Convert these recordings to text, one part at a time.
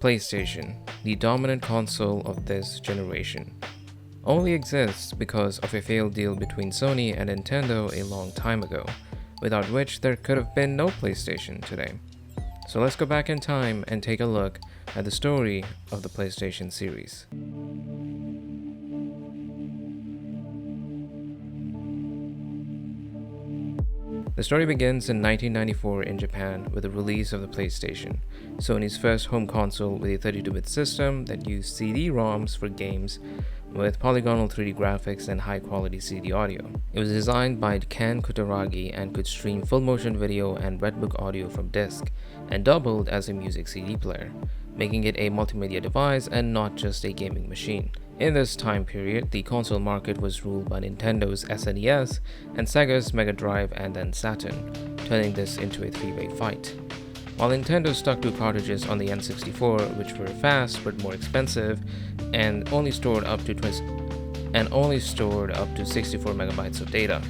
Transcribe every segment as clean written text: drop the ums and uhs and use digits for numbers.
PlayStation, the dominant console of this generation, only exists because of a failed deal between Sony and Nintendo a long time ago, without which there could have been no PlayStation today. So let's go back in time and take a look at the story of the PlayStation series. The story begins in 1994 in Japan with the release of the PlayStation, Sony's first home console with a 32-bit system that used CD-ROMs for games with polygonal 3D graphics and high-quality CD audio. It was designed by Ken Kutaragi and could stream full-motion video and Redbook audio from disc, and doubled as a music CD player, making it a multimedia device and not just a gaming machine. In this time period, the console market was ruled by Nintendo's SNES and Sega's Mega Drive and then Saturn, turning this into a three-way fight. While Nintendo stuck to cartridges on the N64, which were fast but more expensive and only stored up to 64 megabytes of data,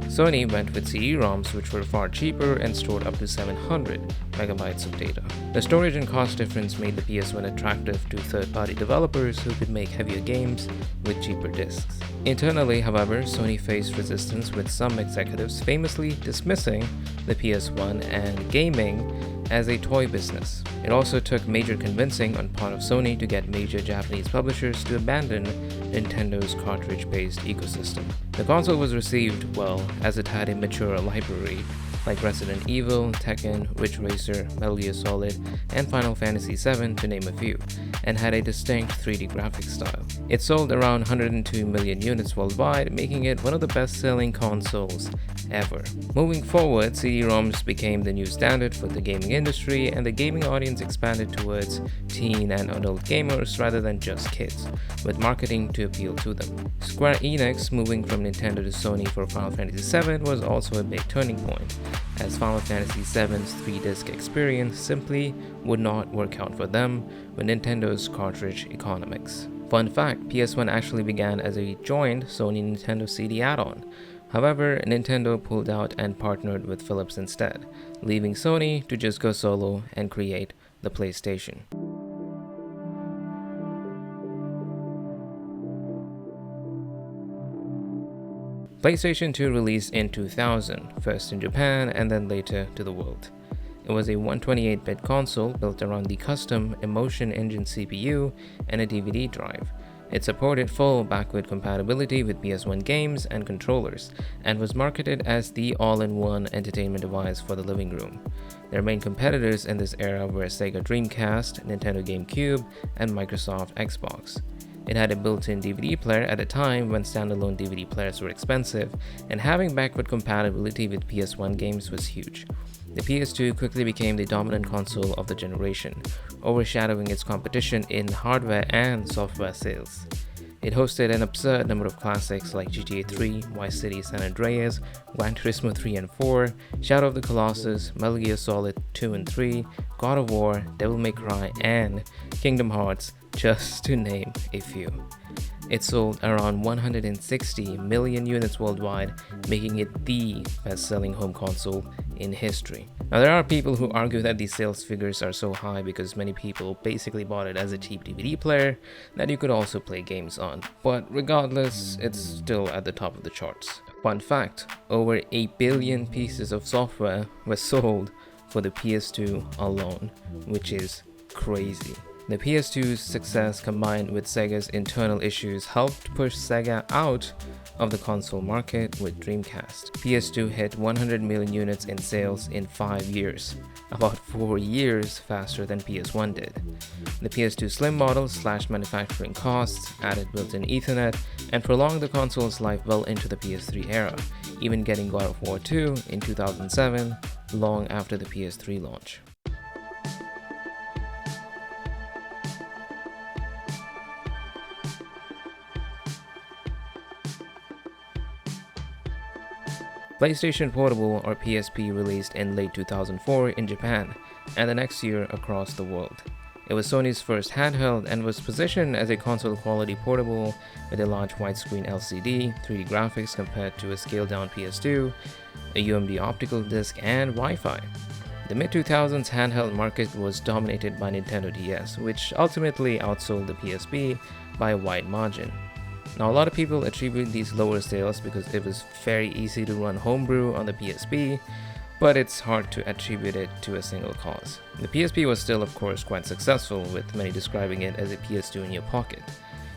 Sony went with CD-ROMs, which were far cheaper and stored up to 700 megabytes of data. The storage and cost difference made the PS1 attractive to third-party developers who could make heavier games with cheaper discs. Internally, however, Sony faced resistance, with some executives famously dismissing the PS1 and gaming as a toy business. It also took major convincing on part of Sony to get major Japanese publishers to abandon Nintendo's cartridge-based ecosystem. The console was received well, as it had a mature library like Resident Evil, Tekken, Ridge Racer, Metal Gear Solid, and Final Fantasy VII, to name a few, and had a distinct 3D graphics style. It sold around 102 million units worldwide, making it one of the best-selling consoles ever. Moving forward, CD-ROMs became the new standard for the gaming industry, and the gaming audience expanded towards teen and adult gamers rather than just kids, with marketing to appeal to them. Square Enix moving from Nintendo to Sony for Final Fantasy VII was also a big turning point, as Final Fantasy VII's 3-disc experience simply would not work out for them with Nintendo's cartridge economics. Fun fact, PS1 actually began as a joint Sony-Nintendo CD add-on. However, Nintendo pulled out and partnered with Philips instead, leaving Sony to just go solo and create the PlayStation. PlayStation 2 released in 2000, first in Japan and then later to the world. It was a 128-bit console built around the custom Emotion Engine CPU and a DVD drive. It supported full backward compatibility with PS1 games and controllers, and was marketed as the all-in-one entertainment device for the living room. Their main competitors in this era were Sega Dreamcast, Nintendo GameCube, and Microsoft Xbox. It had a built-in DVD player at a time when standalone DVD players were expensive, and having backward compatibility with PS1 games was huge. The PS2 quickly became the dominant console of the generation, overshadowing its competition in hardware and software sales. It hosted an absurd number of classics like GTA 3, Vice City San Andreas, Gran Turismo 3 and 4, Shadow of the Colossus, Metal Gear Solid 2 and 3, God of War, Devil May Cry, and Kingdom Hearts, just to name a few. It sold around 160 million units worldwide, making it the best-selling home console in history. Now, there are people who argue that these sales figures are so high because many people basically bought it as a cheap DVD player that you could also play games on. But regardless, it's still at the top of the charts. Fun fact, over 8 billion pieces of software were sold for the PS2 alone, which is crazy. The PS2's success combined with Sega's internal issues helped push Sega out of the console market with Dreamcast. PS2 hit 100 million units in sales in 5 years, about 4 years faster than PS1 did. The PS2 Slim model slashed manufacturing costs, added built-in Ethernet, and prolonged the console's life well into the PS3 era, even getting God of War 2 in 2007, long after the PS3 launch. PlayStation Portable, or PSP, released in late 2004 in Japan and the next year across the world. It was Sony's first handheld and was positioned as a console-quality portable with a large widescreen LCD, 3D graphics compared to a scaled-down PS2, a UMD optical disc, and Wi-Fi. The mid-2000s handheld market was dominated by Nintendo DS, which ultimately outsold the PSP by a wide margin. Now, a lot of people attribute these lower sales because it was very easy to run homebrew on the PSP, but it's hard to attribute it to a single cause. The PSP was still, of course, quite successful, with many describing it as a PS2 in your pocket.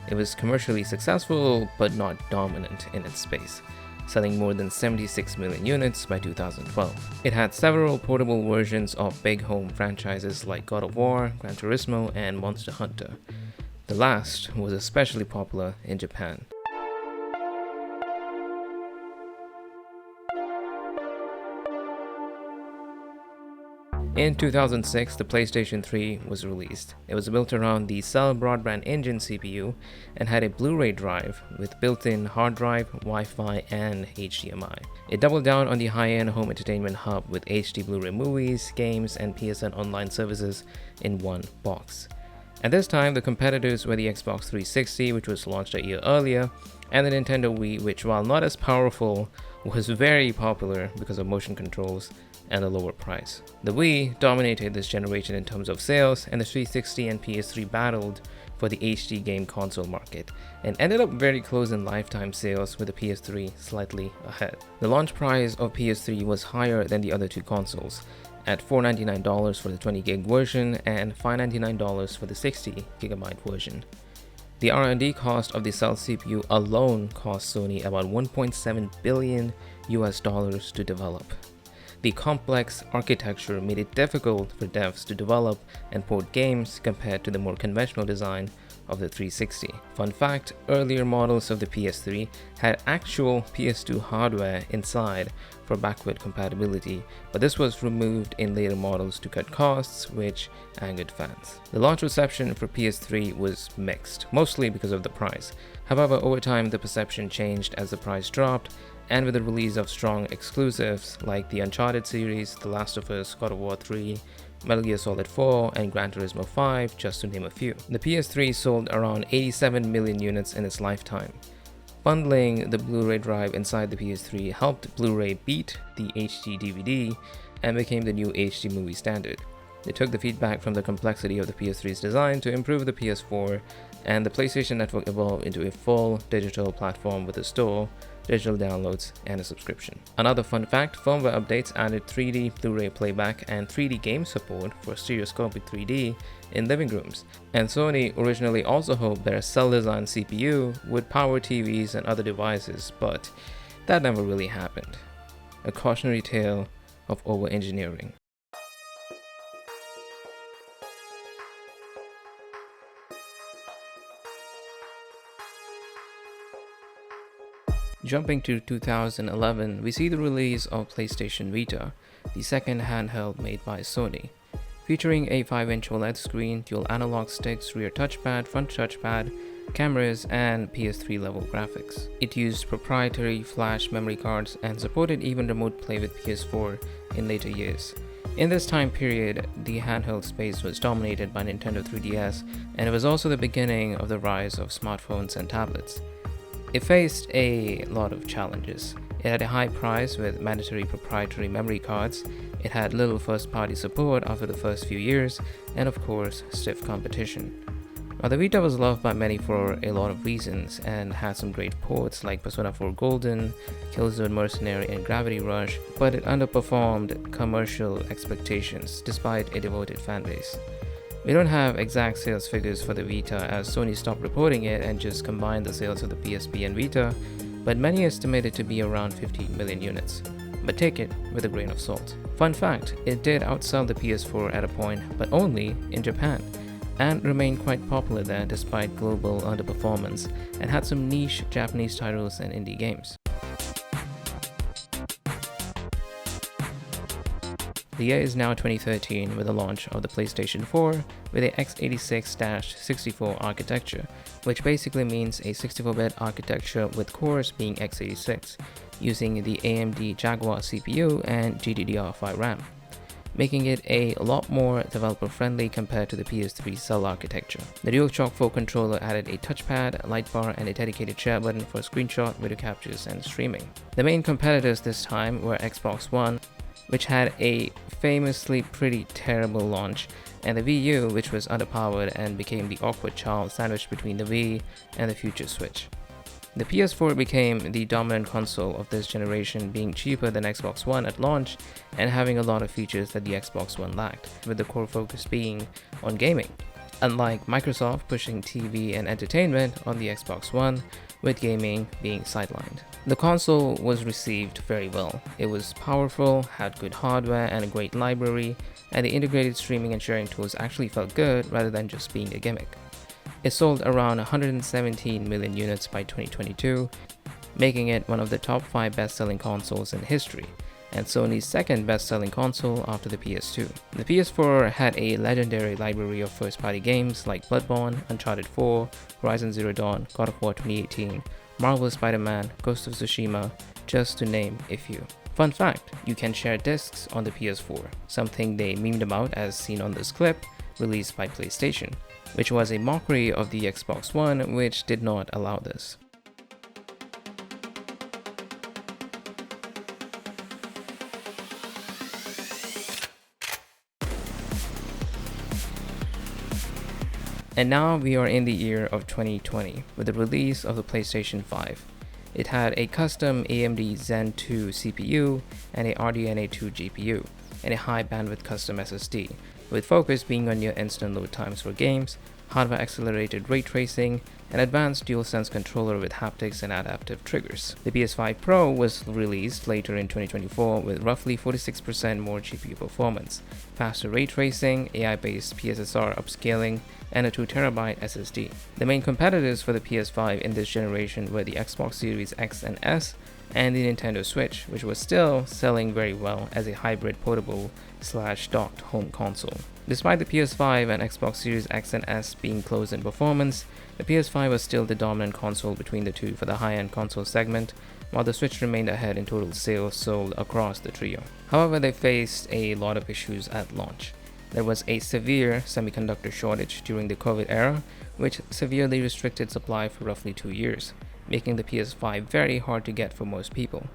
It was commercially successful, but not dominant in its space, selling more than 76 million units by 2012. It had several portable versions of big home franchises like God of War, Gran Turismo, and Monster Hunter. The last was especially popular in Japan. In 2006, the PlayStation 3 was released. It was built around the Cell Broadband Engine CPU and had a Blu-ray drive with built-in hard drive, Wi-Fi, and HDMI. It doubled down on the high-end home entertainment hub with HD Blu-ray movies, games, and PSN online services in one box. At this time, the competitors were the Xbox 360, which was launched a year earlier, and the Nintendo Wii, which, while not as powerful, was very popular because of motion controls and a lower price. The Wii dominated this generation in terms of sales, and the 360 and PS3 battled for the HD game console market and ended up very close in lifetime sales, with the PS3 slightly ahead. The launch price of PS3 was higher than the other two consoles, at $499 for the 20 gig version and $599 for the 60 gigabyte version. The R&D cost of the Cell CPU alone cost Sony about $1.7 billion to develop. The complex architecture made it difficult for devs to develop and port games compared to the more conventional design of the 360. Fun fact, earlier models of the PS3 had actual PS2 hardware inside for backward compatibility, but this was removed in later models to cut costs, which angered fans. The launch reception for PS3 was mixed, mostly because of the price. However, over time the perception changed as the price dropped, and with the release of strong exclusives like the Uncharted series, The Last of Us, God of War 3, Metal Gear Solid 4, and Gran Turismo 5, just to name a few. The PS3 sold around 87 million units in its lifetime. Bundling the Blu-ray drive inside the PS3 helped Blu-ray beat the HD DVD and became the new HD movie standard. They took the feedback from the complexity of the PS3's design to improve the PS4, and the PlayStation Network evolved into a full digital platform with a store, digital downloads, and a subscription. Another fun fact, firmware updates added 3D Blu-ray playback and 3D game support for stereoscopic 3D in living rooms. And Sony originally also hoped their cell-designed CPU would power TVs and other devices, but that never really happened. A cautionary tale of over-engineering. Jumping to 2011, we see the release of PlayStation Vita, the second handheld made by Sony. Featuring a 5-inch OLED screen, dual analog sticks, rear touchpad, front touchpad, cameras, and PS3 level graphics. It used proprietary flash memory cards and supported even remote play with PS4 in later years. In this time period, the handheld space was dominated by Nintendo 3DS, and it was also the beginning of the rise of smartphones and tablets. It faced a lot of challenges. It had a high price with mandatory proprietary memory cards, it had little first-party support after the first few years, and of course, stiff competition. While the Vita was loved by many for a lot of reasons and had some great ports like Persona 4 Golden, Killzone Mercenary, and Gravity Rush, but it underperformed commercial expectations despite a devoted fanbase. We don't have exact sales figures for the Vita as Sony stopped reporting it and just combined the sales of the PSP and Vita, but many estimate it to be around 15 million units. But take it with a grain of salt. Fun fact, it did outsell the PS4 at a point, but only in Japan, and remained quite popular there despite global underperformance, and had some niche Japanese titles and indie games. The year is now 2013 with the launch of the PlayStation 4 with a x86-64 architecture, which basically means a 64-bit architecture with cores being x86, using the AMD Jaguar CPU and GDDR5 RAM, making it a lot more developer-friendly compared to the PS3 Cell architecture. The DualShock 4 controller added a touchpad, light bar, and a dedicated share button for screenshot, video captures, and streaming. The main competitors this time were Xbox One, which had a famously pretty terrible launch, and the Wii U, which was underpowered and became the awkward child sandwiched between the Wii and the future Switch. The PS4 became the dominant console of this generation, being cheaper than Xbox One at launch and having a lot of features that the Xbox One lacked, with the core focus being on gaming. Unlike Microsoft pushing TV and entertainment on the Xbox One, with gaming being sidelined. The console was received very well. It was powerful, had good hardware and a great library, and the integrated streaming and sharing tools actually felt good rather than just being a gimmick. It sold around 117 million units by 2022, making it one of the top 5 best-selling consoles in history, and Sony's second best-selling console after the PS2. The PS4 had a legendary library of first-party games like Bloodborne, Uncharted 4, Horizon Zero Dawn, God of War 2018, Marvel's Spider-Man, Ghost of Tsushima, just to name a few. Fun fact, you can share discs on the PS4, something they memed about as seen on this clip, released by PlayStation, which was a mockery of the Xbox One, which did not allow this. And now we are in the year of 2020 with the release of the PlayStation 5. It had a custom AMD Zen 2 CPU and a RDNA 2 GPU, and a high bandwidth custom SSD, with focus being on near instant load times for games, hardware accelerated ray tracing, and advanced DualSense controller with haptics and adaptive triggers. The PS5 Pro was released later in 2024 with roughly 46% more GPU performance, faster ray tracing, AI-based PSSR upscaling, and a 2TB SSD. The main competitors for the PS5 in this generation were the Xbox Series X and S and the Nintendo Switch, which was still selling very well as a hybrid portable/docked home console. Despite the PS5 and Xbox Series X and S being close in performance, the PS5 was still the dominant console between the two for the high-end console segment, while the Switch remained ahead in total sales sold across the trio. However, they faced a lot of issues at launch. There was a severe semiconductor shortage during the COVID era, which severely restricted supply for roughly 2 years, making the PS5 very hard to get for most people.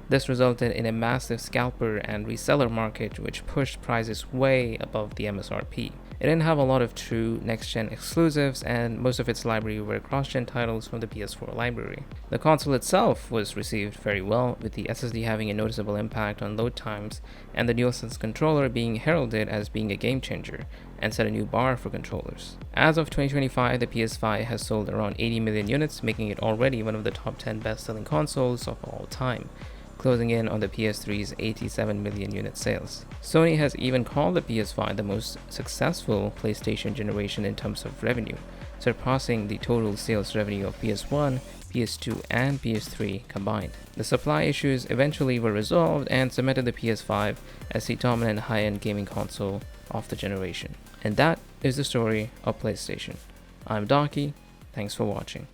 This resulted in a massive scalper and reseller market, which pushed prices way above the MSRP. It didn't have a lot of true next-gen exclusives, and most of its library were cross-gen titles from the PS4 library. The console itself was received very well, with the SSD having a noticeable impact on load times, and the DualSense controller being heralded as being a game changer and set a new bar for controllers. As of 2025, the PS5 has sold around 80 million units, making it already one of the top 10 best-selling consoles of all time, closing in on the PS3's 87 million unit sales. Sony has even called the PS5 the most successful PlayStation generation in terms of revenue, surpassing the total sales revenue of PS1, PS2, and PS3 combined. The supply issues eventually were resolved and cemented the PS5 as the dominant high-end gaming console of the generation. And that is the story of PlayStation. I'm Daki, thanks for watching.